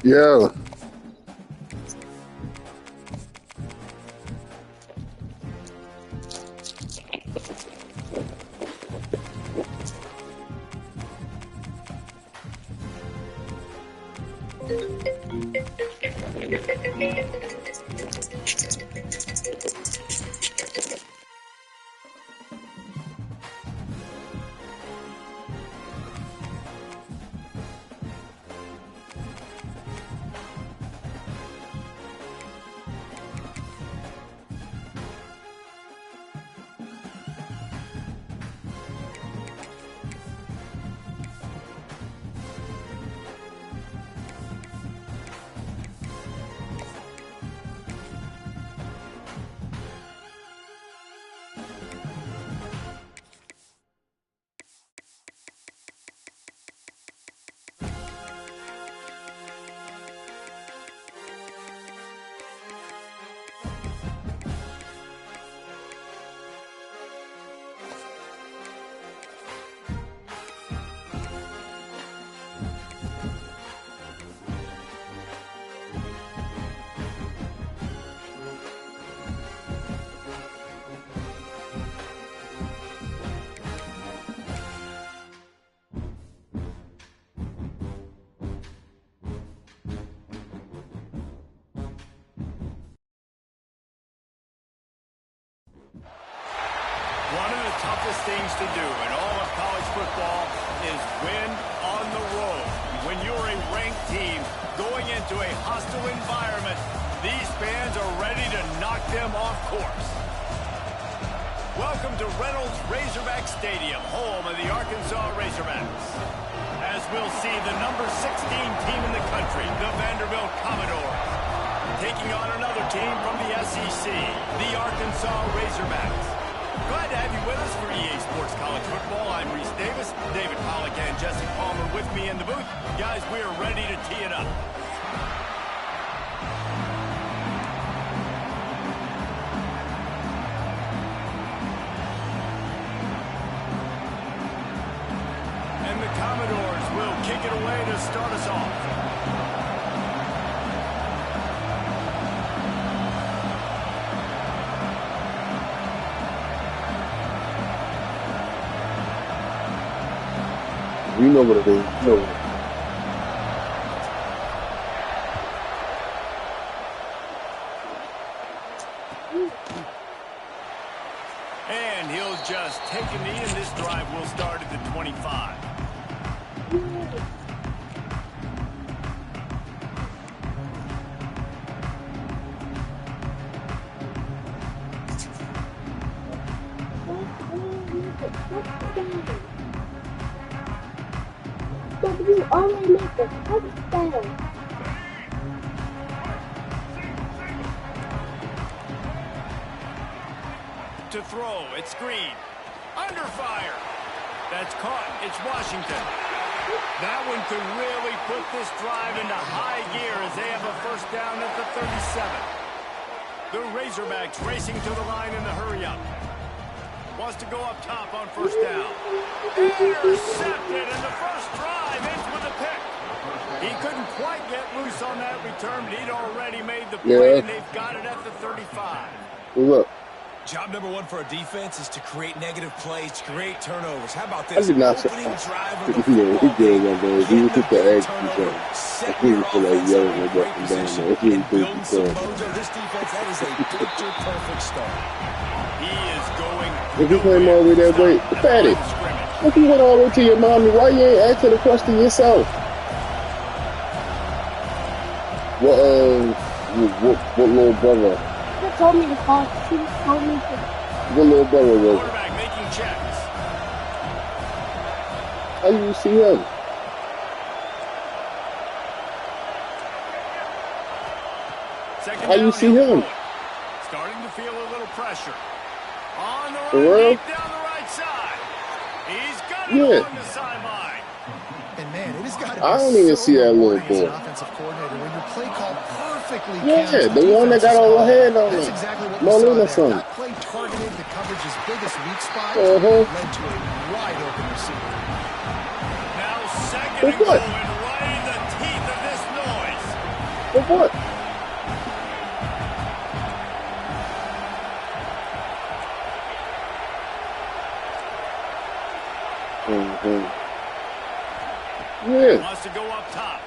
Yeah. One of the toughest things to do in all of college football is win on the road. When you're a ranked team going into a hostile environment, these fans are ready to knock them off course. Welcome to Reynolds Razorback Stadium, home of the Arkansas Razorbacks. As we'll see, the number 16 team in the country, the Vanderbilt Commodores, taking on another team from the SEC, the Arkansas Razorbacks. Glad to have you with us for EA Sports College Football. I'm Reese Davis, David Pollack and Jesse Palmer with me in the booth. Guys, we are ready to tee it up. And the Commodores will kick it away to start us off. You know what it is. You know what it is. And he'll just take a knee, and this drive will start at the 25. You only make a touchdown. To throw, it's Green. Under fire. That's caught. It's Washington. That one could really put this drive into high gear as they have a first down at the 37. The Razorbacks racing to the line in the hurry-up. Wants to go up top on first down. Intercepted, and the first drive ends with a pick. He couldn't quite get loose on that return, but he'd already made the play, and they've got it at the 35. Look. Job number one for a defense is to create negative plays, to create turnovers. How about this? I did not say opening drive of he the football did game. that, man. He took the edge. I think he feel like yelling and up and down there. That's what he Building some thinks. mojo. This defense, that is a picture-perfect start. He is going. If you came all the way that way, Fatty, if you went all the way to your mommy, why you ain't asking the question yourself? What little brother? She told me to call. She told me to. What little brother was? Quarterback making checks. How you see him? Second How you down, see he'll him? throw it. Starting to feel a little pressure. On the For run, real? deep down the right side. He's got it Yeah. along the sideline. And man, it has got to be I don't even see that little rewarding as an boy. offensive coordinator when your play call perfectly Yeah, counters the one that got all the head on That's him. exactly what we Marlene saw or there. something. That play targeted the coverage coverage's biggest weak spot Uh-huh. led to a wide open receiver. Now second and goal, and right in the teeth of this noise. For what? Yeah. Wants to go up top.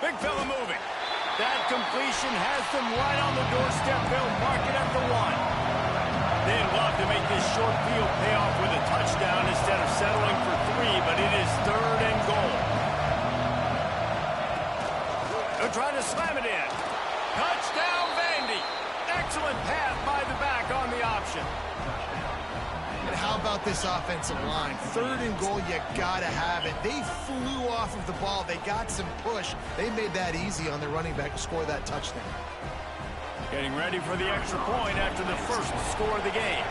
Big fella moving. That completion has them right on the doorstep. They'll mark it at the 1. They'd love to make this short field pay off with a touchdown instead of settling for 3, but it is 3rd and goal. They're trying to slam it in. Touchdown, Vandy. Excellent pass by the back on the option. And how about this offensive line? 3rd and goal, you gotta have it. They flew off of the ball. They got some push. They made that easy on their running back to score that touchdown. Getting ready for the extra point after the first score of the game.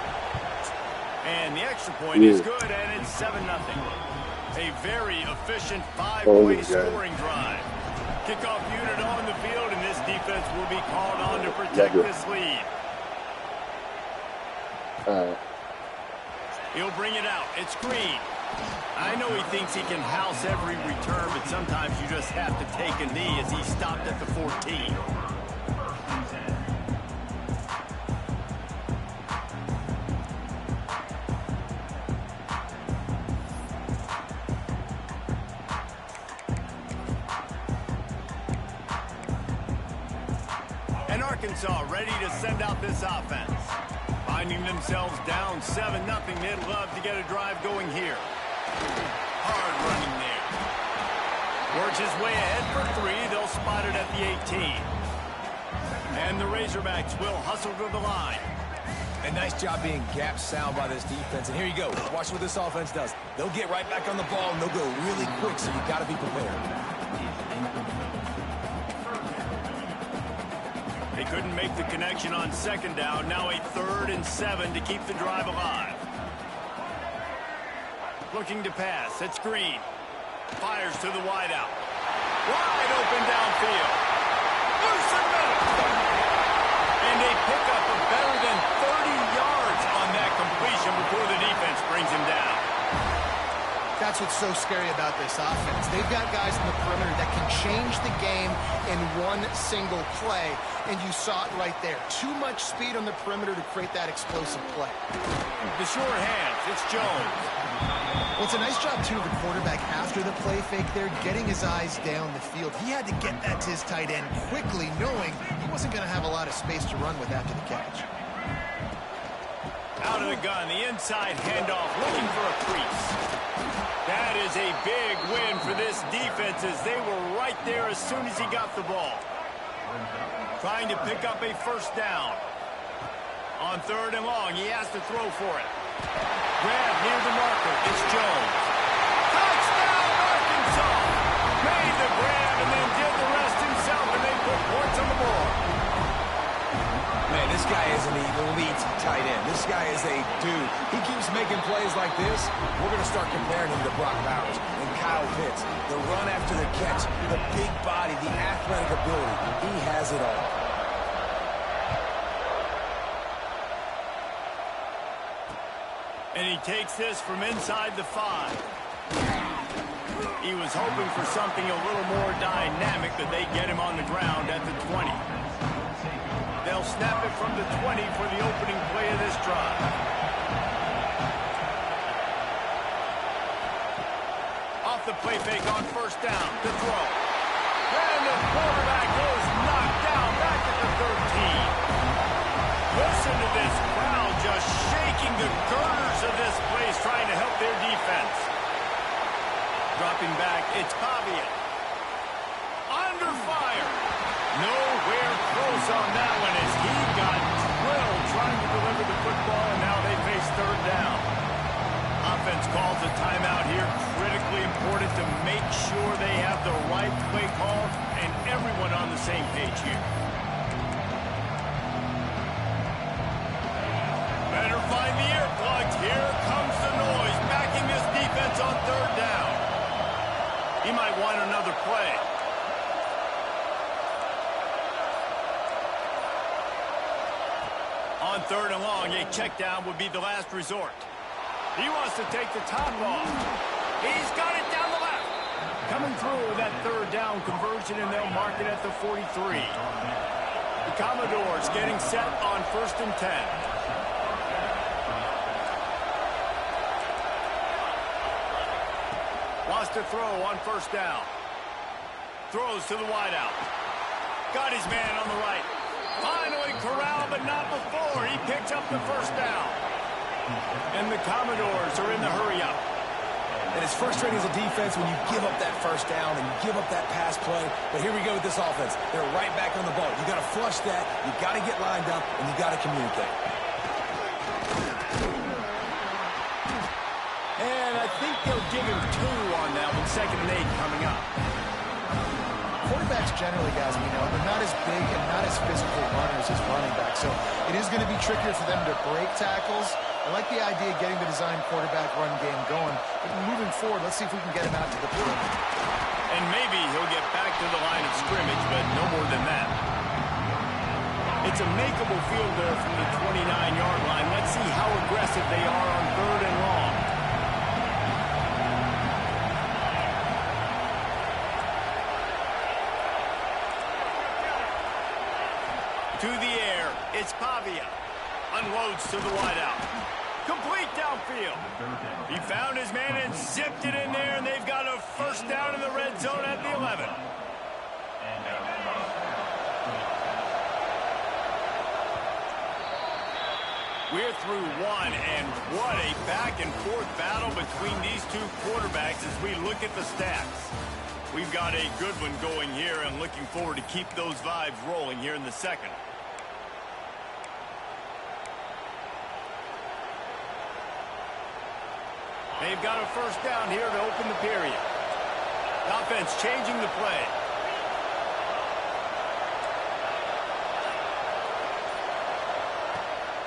And the extra point is good, and it's 7-0. A very efficient 5-play scoring drive. Kickoff unit on the field, and this defense will be called on to protect this lead. He'll bring it out. It's Green. I know he thinks he can house every return, but sometimes you just have to take a knee as he stopped at the 14. And Arkansas ready to send out this offense. Finding themselves down 7-0, they'd love to get a drive going here. Hard running there. Works his way ahead for 3. They'll spot it at the 18. And the Razorbacks will hustle to the line. A nice job being gap sound by this defense. And here you go. Watch what this offense does. They'll get right back on the ball, and they'll go really quick, so you got to be prepared. They couldn't make the connection on 2nd down. Now a 3rd and 7 to keep the drive alive. Looking to pass. It's Green. Fires to the wideout. Wide open downfield. Loose and middle. And they pick up a better than 30 yards on that completion before the defense brings him down. That's what's so scary about this offense. They've got guys in the perimeter that can change the game in one single play, and you saw it right there. Too much speed on the perimeter to create that explosive play. The short hands, it's Jones. Well, it's a nice job, too, of the quarterback after the play fake there, getting his eyes down the field. He had to get that to his tight end quickly, knowing he wasn't going to have a lot of space to run with after the catch. Out of the gun, the inside handoff, looking for a crease. That is a big win for this defense as they were right there as soon as he got the ball. Trying to pick up a 1st down. On 3rd and long, he has to throw for it. Grab near the marker. It's Jones. Touchdown, Arkansas! Made the grab and then did the rest himself, and they put points on the board. Man, this guy is an elite tight end. This guy is a dude. He keeps making plays like this. We're going to start comparing him to Brock Bowers and Kyle Pitts. The run after the catch, the big body, the athletic ability. He has it all. And he takes this from inside the 5. He was hoping for something a little more dynamic, but they get him on the ground at the 20. They'll snap it from the 20 for the opening play of this drive. Off the play fake on 1st down to throw. And the quarterback goes knocked down back at the 13. Listen to this crowd just shaking the girders of this place, trying to help their defense. Dropping back, it's Pavia. Under fire. Nowhere close on that one as he got drilled trying to deliver the football, and now they face 3rd down. Offense calls a timeout here. Critically important to make sure they have the right play call and everyone on the same page here. Better find the earplugs. Here comes the noise, backing this defense on 3rd down. He might want another play. On a check down would be the last resort. He wants to take the top off. He's got it down the left. Coming through with that third down conversion, and they'll mark it at the 43. The Commodores getting set on 1st and 10. Wants to throw on 1st down. Throws to the wideout. Got his man on the right. Finally corralled, but not before. He picks up the 1st down. And the Commodores are in the hurry-up. And it's frustrating as a defense when you give up that 1st down and you give up that pass play. But here we go with this offense. They're right back on the ball. You got to flush that. You got to get lined up, and you got to communicate. And I think they'll give him 2 on that one. 2nd and 8 coming up. Quarterbacks generally, guys, we know, they're not as big and not as physical runners as running backs. So it is going to be trickier for them to break tackles. I like the idea of getting the design quarterback run game going. But moving forward, let's see if we can get him out to the perimeter. And maybe he'll get back to the line of scrimmage, but no more than that. It's a makeable field goal from the 29-yard line. Let's see how aggressive they are on 3rd and long. To the air, it's Pavia. Unloads to the wideout. Complete downfield. He found his man and zipped it in there, and they've got a 1st down in the red zone at the 11. We're through 1, and what a back-and-forth battle between these two quarterbacks as we look at the stats. We've got a good one going here, and looking forward to keep those vibes rolling here in the 2nd. They've got a 1st down here to open the period. Offense changing the play.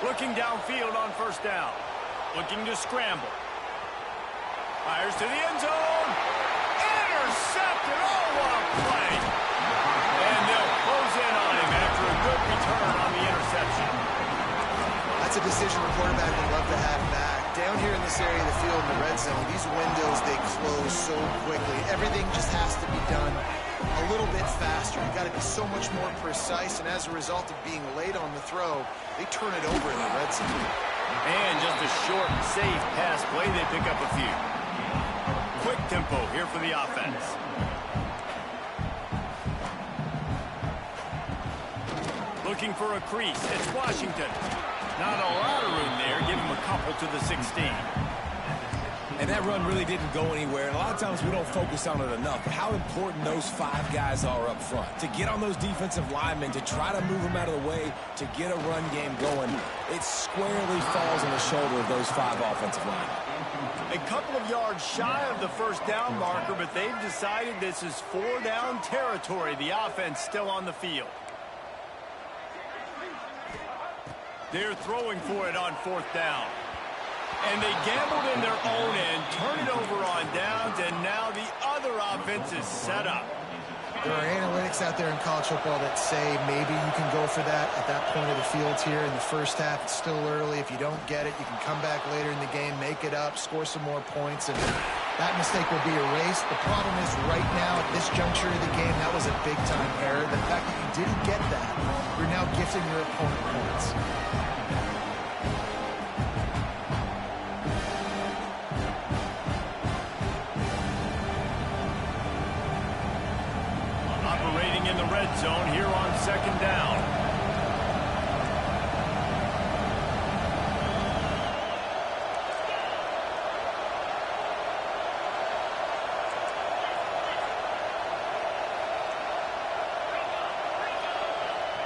Looking downfield on 1st down. Looking to scramble. Fires to the end zone. Intercepted. Oh, what a play. And they'll close in on him after a good return on the interception. That's a decision the quarterback would love to have back. Down here in this area of the field in the red zone, these windows, they close so quickly. Everything just has to be done a little bit faster. You've got to be so much more precise, and as a result of being late on the throw, they turn it over in the red zone. And just a short, safe pass play, they pick up a few. Quick tempo here for the offense. Looking for a crease. It's Washington. Not a lot of room there. Give him a couple to the 16. And that run really didn't go anywhere. And a lot of times we don't focus on it enough. But how important those 5 guys are up front. To get on those defensive linemen, to try to move them out of the way, to get a run game going, it squarely falls on the shoulder of those 5 offensive linemen. A couple of yards shy of the 1st down marker, but they've decided this is 4-down territory. The offense still on the field. They're throwing for it on 4th down. And they gambled in their own end, turn it over on downs, and now the other offense is set up. There are analytics out there in college football that say maybe you can go for that at that point of the field here in the 1st half. It's still early. If you don't get it, you can come back later in the game, make it up, score some more points, and that mistake will be erased. The problem is right now at this juncture of the game, that was a big-time error. The fact that you didn't get that, you're now gifting your opponent points. Operating in the red zone here on 2nd down.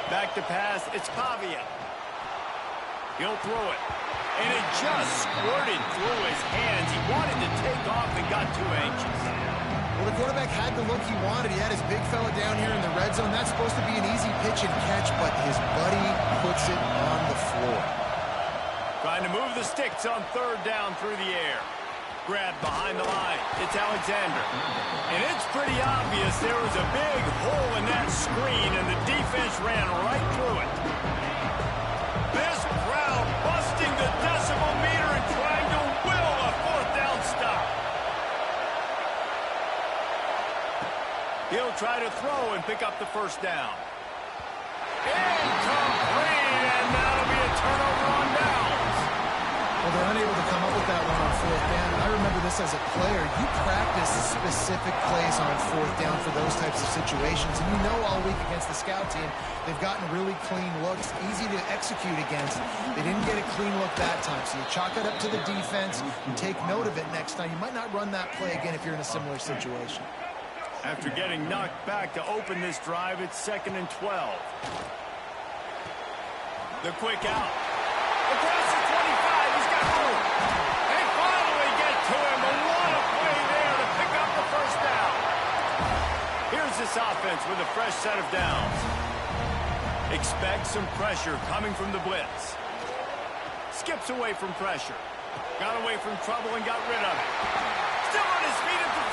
Back to pass, it's Pavia. He'll throw it. And it just squirted through his hands. He wanted to take off and got too anxious. Well, the quarterback had the look he wanted. He had his big fella down here in the red zone. That's supposed to be an easy pitch and catch, but his buddy puts it on the floor. Trying to move the sticks on 3rd down through the air. Grabbed behind the line. It's Alexander. And it's pretty obvious there was a big hole in that screen, and the defense ran right through it. This crowd busting try to throw and pick up the first down. Incomplete, and that'll be a turnover on downs. Well, they're unable to come up with that one on fourth down. I remember this as a player. You practice specific plays on fourth down for those types of situations. And you know all week against the scout team, they've gotten really clean looks, easy to execute against. They didn't get a clean look that time. So you chalk it up to the defense and take note of it next time. You might not run that play again if you're in a similar situation. After getting knocked back to open this drive, it's 2nd and 12. The quick out. Across the 25, he's got room. They finally get to him, but what a play there to pick up the first down. Here's this offense with a fresh set of downs. Expect some pressure coming from the blitz. Skips away from pressure. Got away from trouble and got rid of it. Still on his feet at the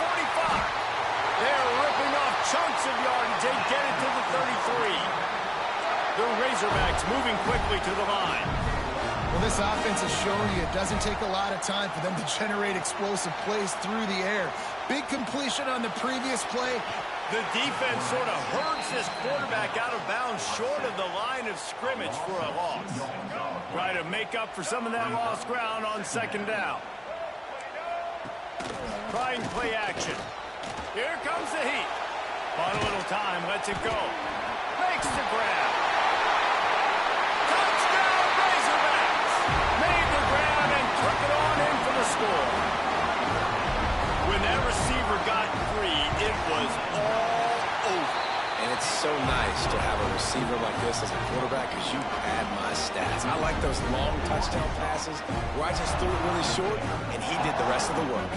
45. They're ripping off chunks of yardage. They get it to the 33. The Razorbacks moving quickly to the line. Well, this offense is showing you it doesn't take a lot of time for them to generate explosive plays through the air. Big completion on the previous play. The defense sort of hurts this quarterback out of bounds short of the line of scrimmage for a loss. Try to make up for some of that lost ground on 2nd down. Trying play action. Here comes the heat. On a little time, lets it go. Makes the grab. Touchdown, Razorbacks! Made the grab and took it on in for the score. When that receiver got free, it was all over. And it's so nice to have a receiver like this as a quarterback because you pad my stats. I like those long touchdown passes where I just threw it really short and he did the rest of the work.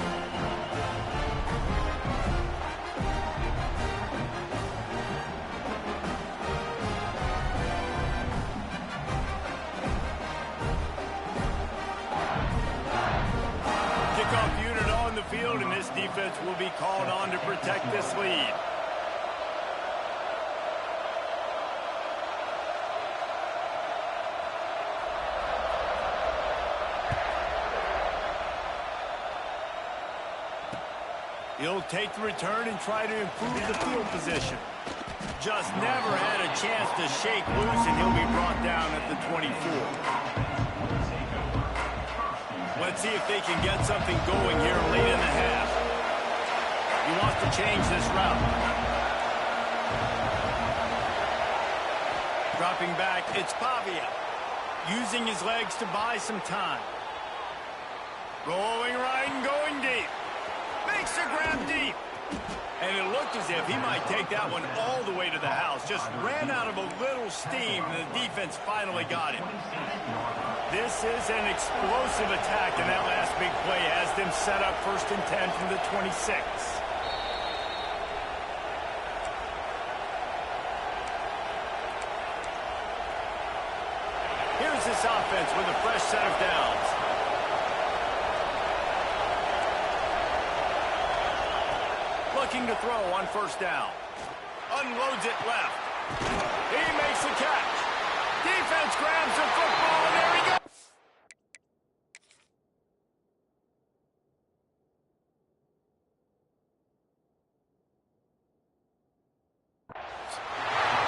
Field, and this defense will be called on to protect this lead. He'll take the return and try to improve the field position. Just never had a chance to shake loose, and he'll be brought down at the 24. Let's see if they can get something going here late in the half. He wants to change this route. Dropping back, it's Pavia. Using his legs to buy some time. Rolling right and going deep. Makes a grab deep. And it looked as if he might take that one all the way to the house. Just ran out of a little steam, and the defense finally got him. This is an explosive attack, and that last big play has them set up 1st and 10 from the 26. Here's this offense with a fresh set of downs. Looking to throw on 1st down. Unloads it left. He makes the catch. Defense grabs the football, and there he goes.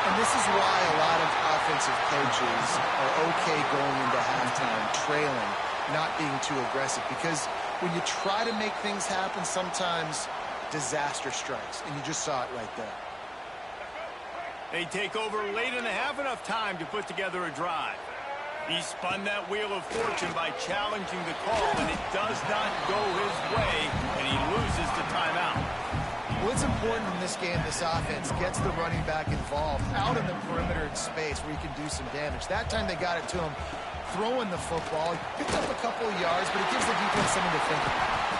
And this is why a lot of offensive coaches are okay going into halftime trailing, not being too aggressive, because when you try to make things happen, sometimes disaster strikes, and you just saw it right there. They take over late in the half, enough time to put together a drive. He spun that wheel of fortune by challenging the call, and it does not go his way, and he loses the timeout. Well, it's important in this game, this offense gets the running back involved out in the perimeter in space where he can do some damage. That time they got it to him throwing the football. He picked up a couple of yards, but it gives the defense something to think about.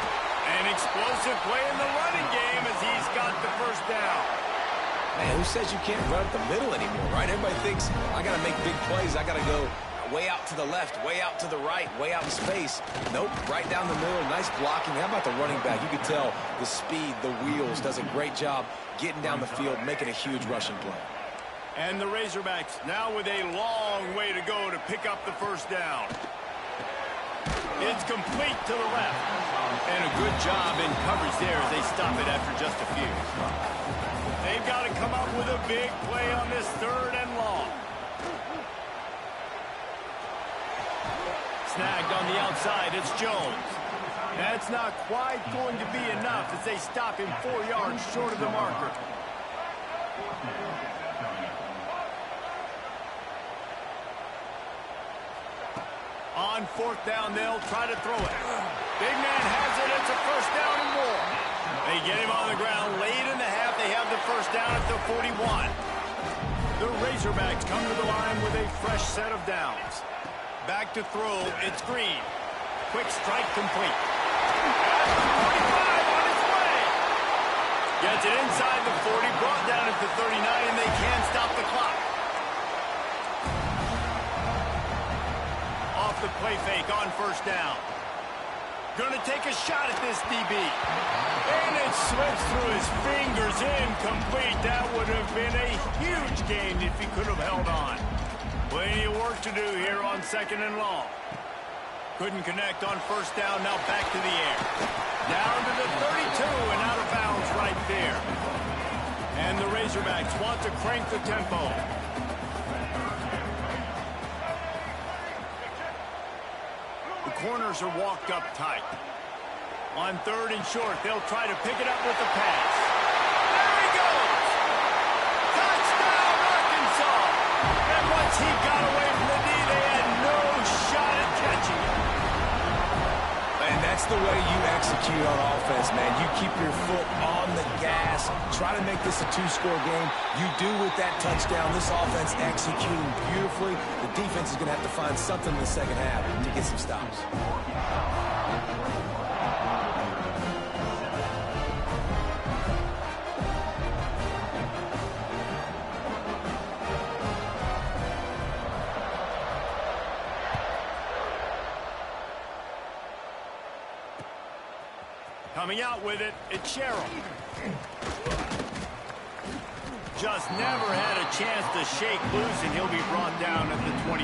An explosive play in the running game as he's got the 1st down. Man, who says you can't run up the middle anymore, right? Everybody thinks, I got to make big plays. I got to go way out to the left, way out to the right, way out in space. Nope, right down the middle. Nice blocking. How about the running back? You can tell the speed, the wheels, does a great job getting down the field, making a huge rushing play. And the Razorbacks now with a long way to go to pick up the 1st down. It's complete to the left. And a good job in coverage there as they stop it after just a few. They've got to come up with a big play on this 3rd and long. Snagged on the outside, it's Jones. That's not quite going to be enough as they stop him 4 yards short of the marker. On 4th down, they'll try to throw it. Big man has it. It's a 1st down and more. They get him on the ground late in the half. They have the 1st down at the 41. The Razorbacks come to the line with a fresh set of downs. Back to throw. It's Green. Quick strike complete. At the 45 on its way. Gets it inside the 40. Brought down at the 39, and they can't stop the clock. The play fake on 1st down. Gonna take a shot at this DB. And it slips through his fingers, incomplete. That would have been a huge gain if he could have held on. Plenty of work to do here on 2nd and long. Couldn't connect on 1st down, now back to the air. Down to the 32 and out of bounds right there. And the Razorbacks want to crank the tempo. Corners are walked up tight. On 3rd and short, they'll try to pick it up with the pass. There he goes! Touchdown, Arkansas! And once he got away from the knee, they had no shot at catching it. And that's the way you execute on offense, man. You keep your foot on the gas. Try to make this a 2-score game. You do with that touchdown. This offense executing beautifully. The defense is going to have to find something in the 2nd half to get some stops. Coming out with it, it's Sherrill. Just never had a chance to shake loose, and he'll be brought down at the 24.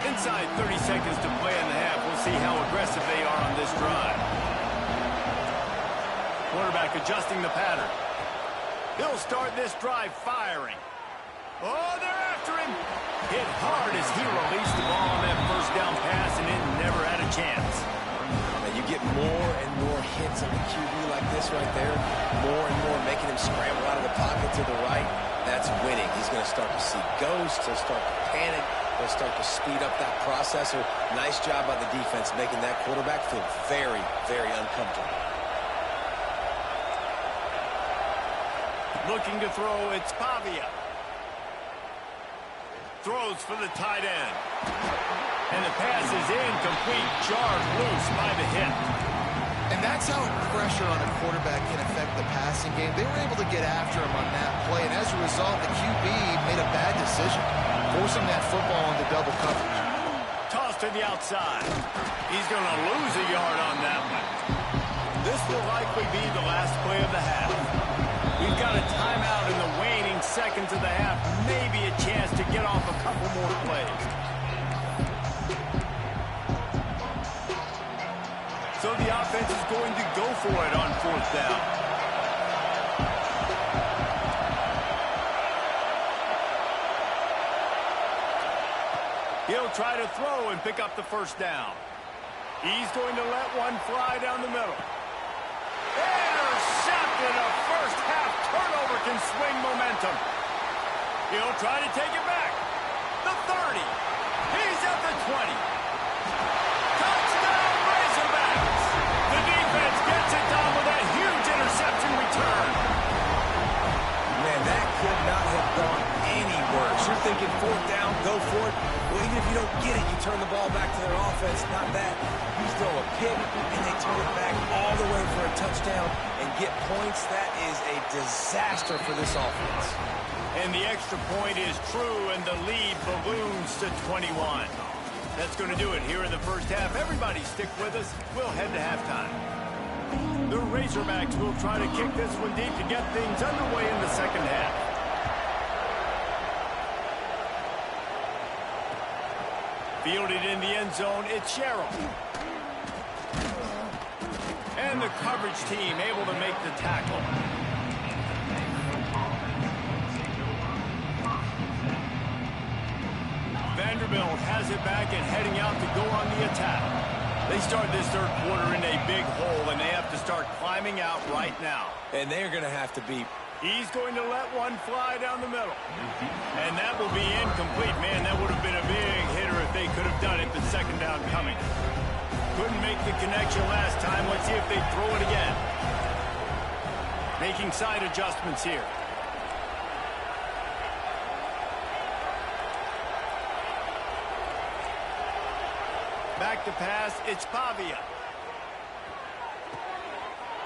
Inside 30 seconds to play in the half. We'll see how aggressive they are on this drive. Quarterback adjusting the pattern. He'll start this drive firing. Oh, they're after him. Hit hard as he released the ball on that 1st down pass, and it never had a chance. And you get more and more hits on the QB like this right there. More and more making him scramble out of the pocket to the right. That's winning. He's going to start to see ghosts. He'll start to panic. He'll start to speed up that processor. Nice job by the defense making that quarterback feel very, very uncomfortable. Looking to throw, it's Pavia. Throws for the tight end. And the pass is incomplete, jarred loose by the hit. And that's how pressure on a quarterback can affect the passing game. They were able to get after him on that play, and as a result, the QB made a bad decision, forcing that football into double coverage. Toss to the outside. He's going to lose a yard on that one. This will likely be the last play of the half. We've got a timeout in the waning seconds of the half. Maybe a chance to get off a couple more plays. So the offense is going to go for it on 4th down. He'll try to throw and pick up the 1st down. He's going to let one fly down the middle. Intercepted. A 1st half turnover can swing momentum. He'll try to take it back. The 30. He's at the 20. Touchdown, Razorbacks. The defense gets it done with that huge interception return. Man, that could not have gone any worse. You're thinking 4th down, go for it. Well, even if you don't get it, you turn the ball back to their offense. Not that. You throw a pick, and they turn it back all the way for a touchdown and get points. That is a disaster for this offense. And the extra point is true, and the lead balloons to 21. That's going to do it here in the 1st half. Everybody stick with us. We'll head to halftime. The Razorbacks will try to kick this one deep to get things underway in the 2nd half. Fielded in the end zone, it's Sherrill. And the coverage team able to make the tackle. Vanderbilt has it back and heading out to go on the attack. They start this third quarter in a big hole, and they have to start climbing out right now. And they're going to have to be. He's going to let one fly down the middle. And that will be incomplete. Man, that would have been a big hitter if they could have done it, but second down coming. Couldn't make the connection last time. Let's see if they throw it again. Making side adjustments here. Back to pass, it's Pavia.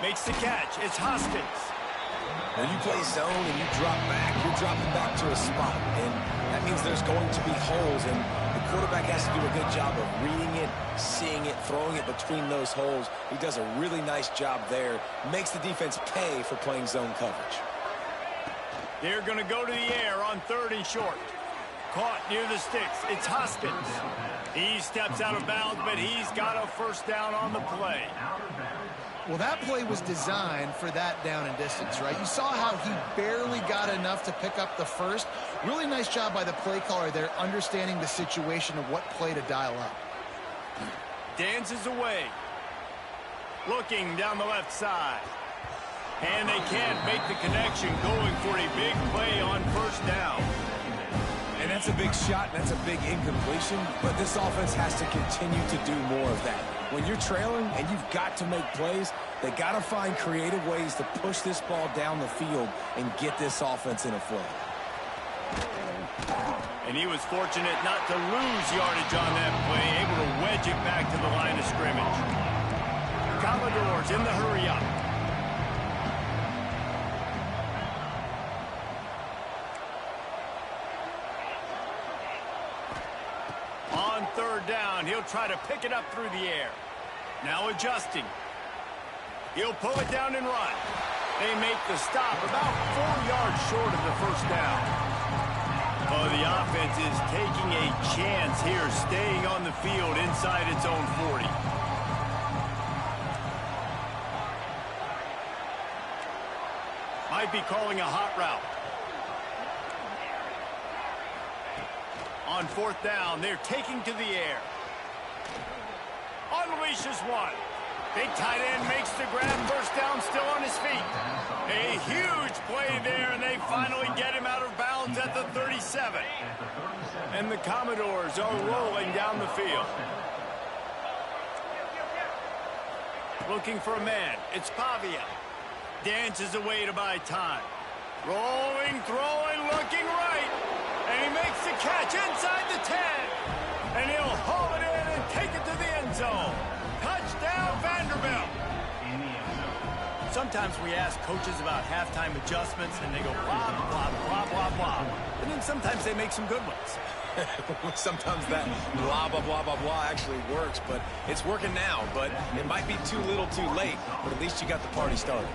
Makes the catch, it's Hoskins. When you play zone and you drop back, you're dropping back to a spot. And that means there's going to be holes, and the quarterback has to do a good job of reading it, seeing it, throwing it between those holes. He does a really nice job there. Makes the defense pay for playing zone coverage. They're going to go to the air on 3rd and short. Caught near the sticks. It's Hoskins. He steps out of bounds, but he's got a first down on the play. Well, that play was designed for that down and distance, right? You saw how he barely got enough to pick up the first. Really nice job by the play caller there, understanding the situation of what play to dial up. Dances away. Looking down the left side. And they can't make the connection, going for a big play on first down. And that's a big shot, and that's a big incompletion, but this offense has to continue to do more of that. When you're trailing and you've got to make plays, they got to find creative ways to push this ball down the field and get this offense in a flow. And he was fortunate not to lose yardage on that play, able to wedge it back to the line of scrimmage. Commodores in the hurry-up. On 3rd down, he'll try to pick it up through the air. Now adjusting. He'll pull it down and run. They make the stop about 4 yards short of the first down. Oh, the offense is taking a chance here, staying on the field inside its own 40. Might be calling a hot route. On 4th down, they're taking to the air. Unleashes one. Big tight end makes the grab. First down, still on his feet. A huge play there, and they finally get him out of bounds at the 37. And the Commodores are rolling down the field. Looking for a man. It's Pavia. Dances away to buy time. Rolling, throwing, looking right. And he makes the catch inside the 10. And he'll haul it in and take it to the end zone. Touchdown, Vanderbilt. Sometimes we ask coaches about halftime adjustments, and they go blah, blah, blah, blah, blah. And then sometimes they make some good ones. Sometimes that blah, blah, blah, blah, blah actually works, but it's working now. But it might be too little too late, but at least you got the party started.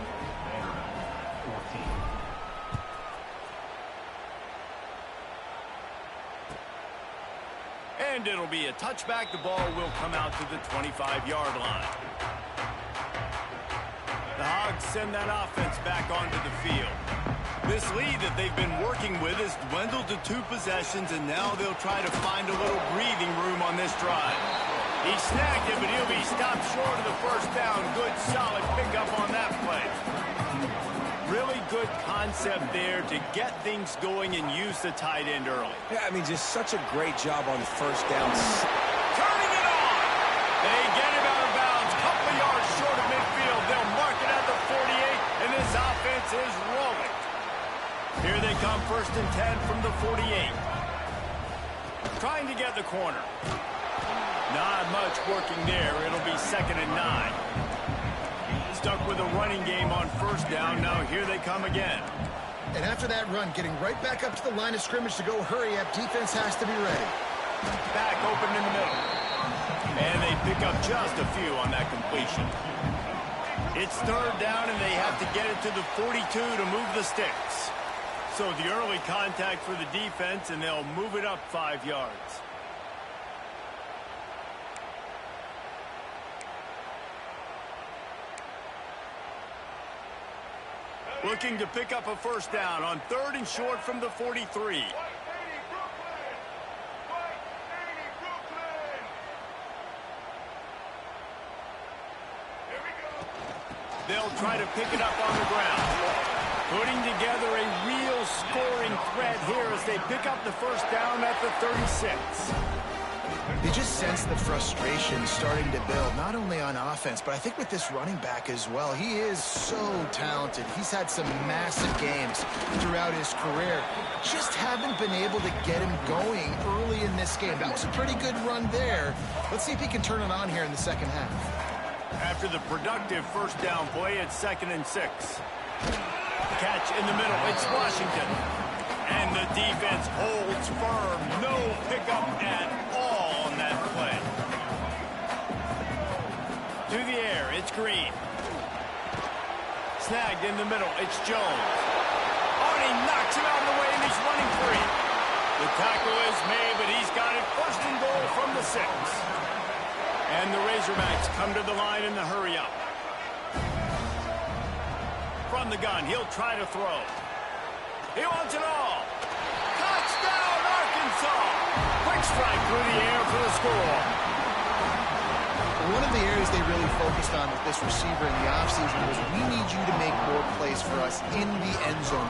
And it'll be a touchback. The ball will come out to the 25-yard line. The Hogs send that offense back onto the field. This lead that they've been working with has dwindled to 2 possessions, and now they'll try to find a little breathing room on this drive. He snagged it, but he'll be stopped short of the first down. Good, solid pickup on that play. Really good concept there to get things going and use the tight end early. Yeah, I mean, just such a great job on first down. Turning it on! They get him out of bounds, couple of yards short of midfield. They'll mark it at the 48, and this offense is rolling. Here they come, 1st and 10 from the 48. Trying to get the corner. Not much working there. It'll be 2nd and 9. Stuck with a running game on first down. Now here they come again. And after that run, getting right back up to the line of scrimmage to go hurry up, defense has to be ready. Back open in the middle. And they pick up just a few on that completion. It's 3rd down, and they have to get it to the 42 to move the sticks. So the early contact for the defense, and they'll move it up 5 yards. Looking to pick up a first down on 3rd and short from the 43. They'll try to pick it up on the ground. Putting together a real scoring threat here as they pick up the first down at the 36. They just sense the frustration starting to build, not only on offense, but I think with this running back as well. He is so talented. He's had some massive games throughout his career. Just haven't been able to get him going early in this game. That was a pretty good run there. Let's see if he can turn it on here in the second half. After the productive first down play, it's 2nd and 6. Catch in the middle. It's Washington. And the defense holds firm. No pickup at all on that play. To the air, it's Green. Snagged in the middle, it's Jones. Oh, and he knocks him out of the way, and he's running free. The tackle is made, but he's got it 1st and goal from the 6. And the Razorbacks come to the line in the hurry-up. From the gun, he'll try to throw. He wants it all. Touchdown, Arkansas! Quick strike through the air for the score. One of the areas they really focused on with this receiver in the offseason was we need you to make more plays for us in the end zone.